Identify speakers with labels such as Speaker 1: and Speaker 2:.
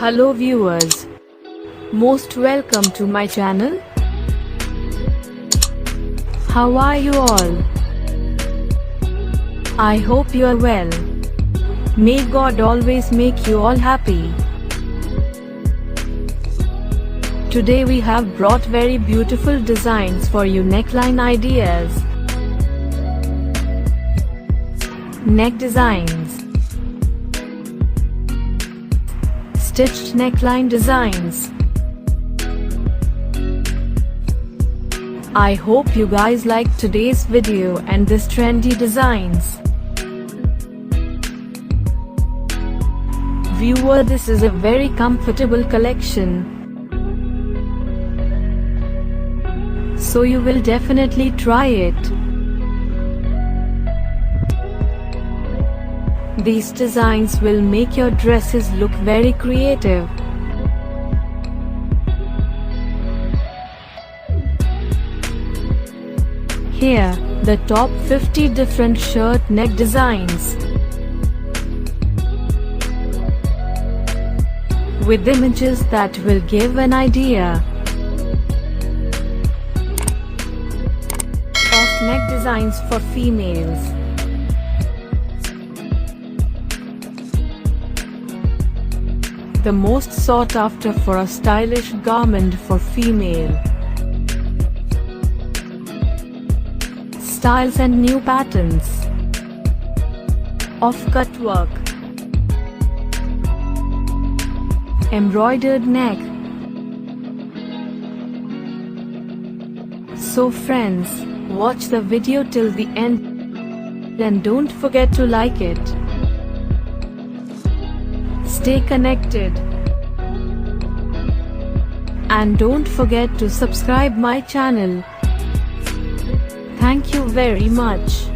Speaker 1: Hello viewers, most welcome to my channel. How are you all? I hope you are well. May God always make you all happy. Today we have brought very beautiful designs for you. Neckline ideas, neck designs, stitched neckline designs. I hope you guys liked today's video and this trendy designs. Viewer, this is a very comfortable collection, so you will definitely try it. These designs will make your dresses look very creative. Here, the top 50 different shirt neck designs, with images that will give an idea of neck designs for females. The most sought after for a stylish garment for female. Styles and new patterns. Off-cut work. Embroidered neck. So friends, watch the video till the end and don't forget to like it. Stay connected and don't forget to subscribe my channel. Thank you very much.